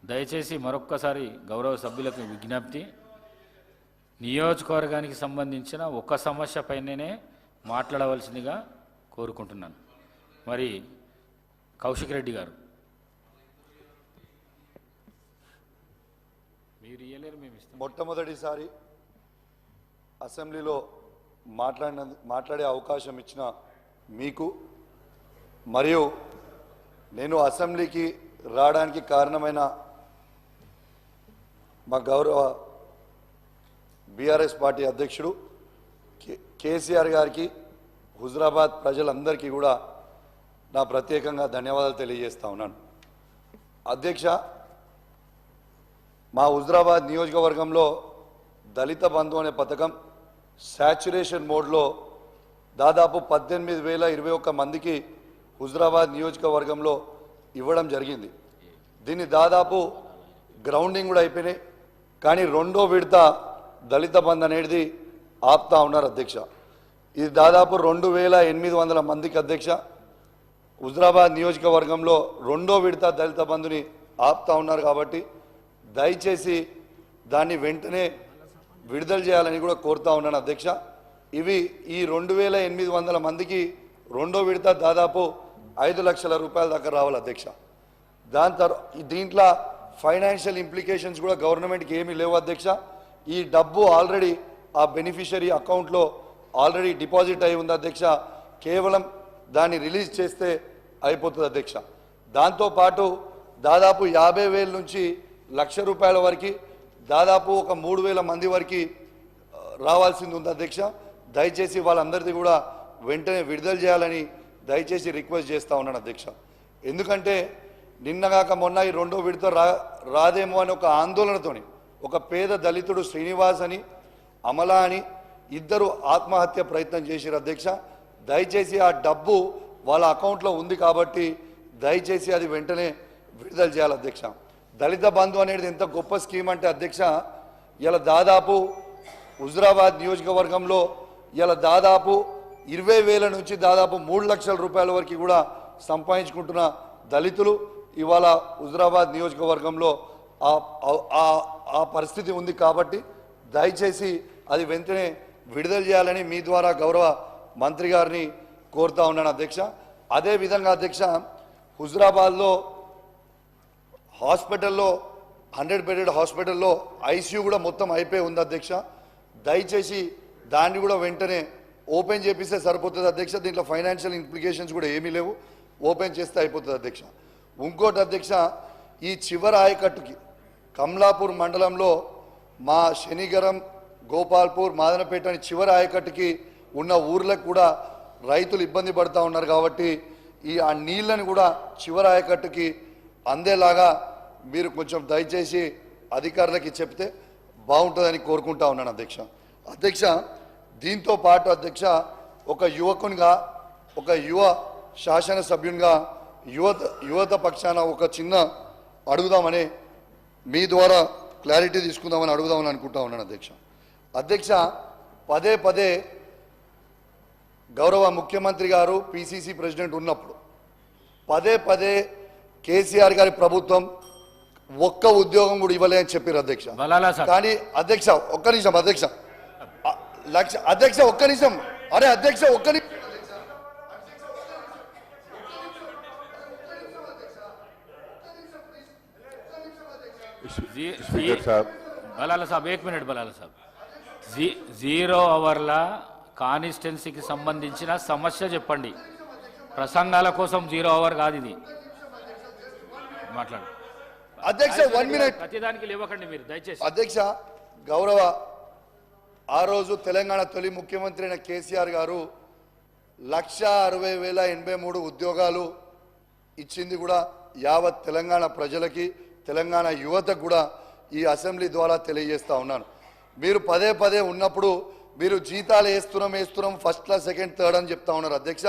దయచేసి మరొక్కసారి గౌరవ సభ్యులకు విజ్ఞప్తి, నియోజకవర్గానికి సంబంధించిన ఒక సమస్య పైననే మాట్లాడవలసిందిగా కోరుకుంటున్నాను. మరి కౌశిక్ రెడ్డి గారు మీరు ఇయ్యలేరు, మేము ఇస్తాం. మొట్టమొదటిసారి అసెంబ్లీలో మాట్లాడే అవకాశం ఇచ్చిన మీకు మరియు నేను అసెంబ్లీకి రావడానికి కారణమైన మా గౌరవ బీఆర్ఎస్ పార్టీ అధ్యక్షుడు కేసీఆర్ గారికి, హుజురాబాద్ ప్రజలందరికీ కూడా నా ప్రత్యేకంగా ధన్యవాదాలు తెలియజేస్తా ఉన్నాను. అధ్యక్ష, మా హుజురాబాద్ నియోజకవర్గంలో దళిత బంధు అనే పథకం శాచ్యురేషన్ మోడ్లో దాదాపు 18,021 మందికి హుజురాబాద్ నియోజకవర్గంలో ఇవ్వడం జరిగింది. దీన్ని దాదాపు గ్రౌండింగ్ కూడా అయిపోయినాయి. కానీ రెండో విడత దళిత బంధు అనేది ఆపుతా ఉన్నారు అధ్యక్ష. ఇది దాదాపు 2,800 మందికి అధ్యక్ష హుజురాబాద్ నియోజకవర్గంలో రెండో విడత దళిత బంధుని ఆపుతా ఉన్నారు. కాబట్టి దయచేసి దాన్ని వెంటనే విడుదల చేయాలని కూడా కోరుతా ఉన్నాను అధ్యక్ష. ఇవి ఈ 2,800 మందికి రెండో విడత దాదాపు 5 లక్షల రూపాయల దాకా రావాలి అధ్యక్ష. దాని తర్వాత దీంట్లో ఫైనాన్షియల్ ఇంప్లికేషన్స్ కూడా గవర్నమెంట్కి ఏమీ లేవు అధ్యక్ష. ఈ డబ్బు ఆల్రెడీ ఆ బెనిఫిషరీ అకౌంట్లో ఆల్రెడీ డిపాజిట్ అయి ఉంది అధ్యక్ష. కేవలం దాన్ని రిలీజ్ చేస్తే అయిపోతుంది అధ్యక్ష. దాంతోపాటు దాదాపు 50,000 నుంచి ₹1,00,000 వరకు దాదాపు ఒక 3,000 మంది వరకు రావాల్సింది ఉంది అధ్యక్ష. దయచేసి వాళ్ళందరిది కూడా వెంటనే విడుదల చేయాలని దయచేసి రిక్వెస్ట్ చేస్తూ ఉన్నాను అధ్యక్ష. ఎందుకంటే నిన్నగాక మొన్న ఈ రెండో విడత రాదేమో అని ఒక ఆందోళనతోని ఒక పేద దళితుడు శ్రీనివాస్ అని అమలా అని ఇద్దరు ఆత్మహత్య ప్రయత్నం చేశారు అధ్యక్ష. దయచేసి ఆ డబ్బు వాళ్ళ అకౌంట్లో ఉంది కాబట్టి దయచేసి అది వెంటనే విడుదల చేయాలి అధ్యక్ష. దళిత బంధు అనేది ఎంత గొప్ప స్కీమ్ అంటే అధ్యక్ష, ఇలా దాదాపు హుజురాబాద్ నియోజకవర్గంలో ఇలా దాదాపు 20,000 నుంచి దాదాపు 3 లక్షల రూపాయల వరకు కూడా సంపాదించుకుంటున్న దళితులు ఇవాళ హుజురాబాద్ నియోజకవర్గంలో ఆ పరిస్థితి ఉంది. కాబట్టి దయచేసి అది వెంటనే విడుదల చేయాలని మీ ద్వారా గౌరవ మంత్రి గారిని కోరుతా ఉన్నాను అధ్యక్ష. అదేవిధంగా అధ్యక్ష, హుజురాబాద్లో హాస్పిటల్లో 100 బెడెడ్ హాస్పిటల్లో ఐసీయూ కూడా మొత్తం అయిపోయి ఉంది అధ్యక్ష. దయచేసి దాన్ని కూడా వెంటనే ఓపెన్ చేపిస్తే సరిపోతుంది అధ్యక్ష. దీంట్లో ఫైనాన్షియల్ ఇంప్లికేషన్స్ కూడా ఏమీ లేవు, ఓపెన్ చేస్తే అయిపోతుంది అధ్యక్ష. ఇంకోటి అధ్యక్ష, ఈ చివరి ఆయకట్టుకి కమలాపూర్ మండలంలో మా శనిగరం, గోపాల్పూర్, మాదనపేట అని చివరి ఆయకట్టుకి ఉన్న ఊర్లకు కూడా రైతులు ఇబ్బంది పడుతూ ఉన్నారు. కాబట్టి ఆ నీళ్ళని కూడా చివరి ఆయకట్టుకి అందేలాగా మీరు కొంచెం దయచేసి అధికారులకి చెప్తే బాగుంటుందని కోరుకుంటా ఉన్నాను అధ్యక్ష. అధ్యక్ష, దీంతో పాటు అధ్యక్ష, ఒక యువకునిగా, ఒక యువ శాసనసభ్యునిగా యువత పక్షాన ఒక చిన్న అడుగుదామని మీ ద్వారా క్లారిటీ తీసుకుందామని అడుగుదామని అనుకుంటా ఉన్నాను అధ్యక్ష. అధ్యక్ష, పదే పదే గౌరవ ముఖ్యమంత్రి గారు పిసిసి ప్రెసిడెంట్ ఉన్నప్పుడు పదే పదే కేసీఆర్ గారి ప్రభుత్వం ఒక్క ఉద్యోగం కూడా ఇవ్వలే అని చెప్పారు అధ్యక్ష. కానీ అధ్యక్ష ఒక్క నిమిషం అధ్యక్ష, అధ్యక్ష ఒక్క నిమిషం, అరే అధ్యక్ష ఒక్క నిమిషం, బలాల సాబ్ 1 మినిట్. బలాల సాబ్ 0 అవర్ల కాన్స్టిట్యున్సీకి సంబంధించిన సమస్య చెప్పండి. ప్రసంగాల కోసం 0 అవర్ కాదు ఇది. మాట్లాడు అధ్యక్ష. 1 మినిట్. ప్రతిదానికి లేవకండి మీరు దయచేసి. అధ్యక్ష, గౌరవ ఆ రోజు తెలంగాణ తొలి ముఖ్యమంత్రి అయిన కేసీఆర్ గారు 1,60,083 ఉద్యోగాలు ఇచ్చింది కూడా యావత్ తెలంగాణ ప్రజలకి, తెలంగాణ యువతకు కూడా ఈ అసెంబ్లీ ద్వారా తెలియజేస్తా ఉన్నాను. మీరు పదే పదే ఉన్నప్పుడు మీరు జీతాలు వేస్తున్నాం 1st క్లాస్ 2nd 3rd అని చెప్తా ఉన్నారు అధ్యక్ష.